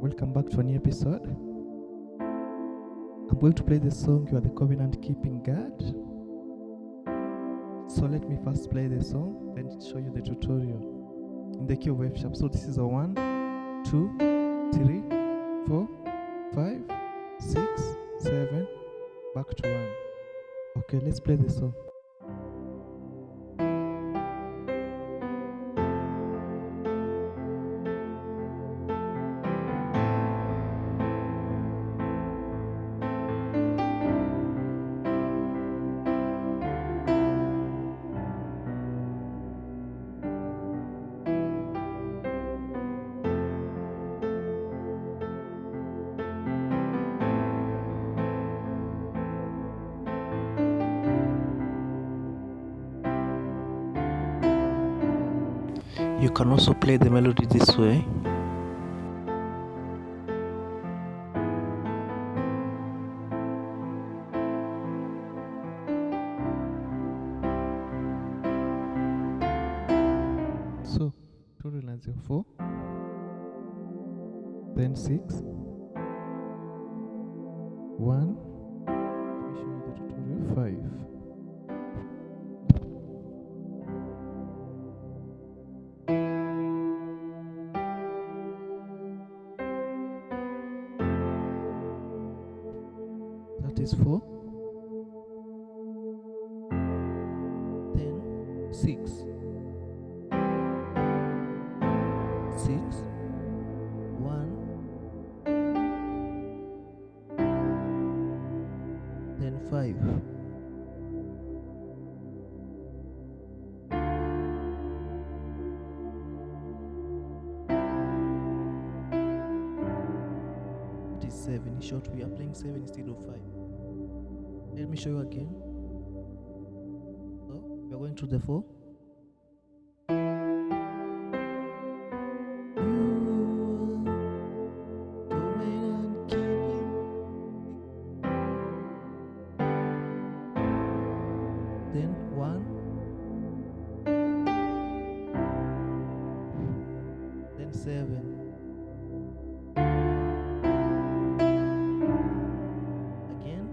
Welcome back to a new episode. I'm going to play the song You Are the Covenant Keeping God. So let me first play the song, then show you the tutorial in the key of F sharp. So this is a 1, 2, 3, 4, 5, 6, 7, back to 1. Okay, let's play the song. You can also play the melody this way. So, total as your 4, then 6, 1, let me show you the tutorial, 5. That is 4, then 6, 6, 1, then 5. That is 7. In short, we are playing 7 instead of 5. Let me show you again. So we are going to the 4. Then 1, then 7. Again.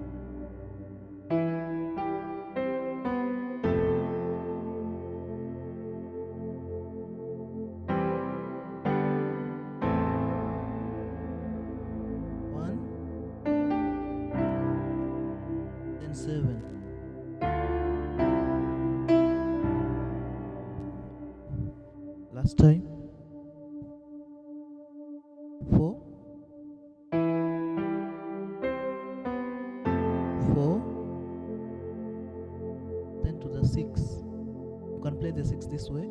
One, then 7. Last time. 4, 4, then to the 6. You can play the 6 this way.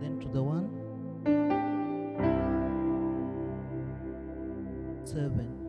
Then to the 1, 7.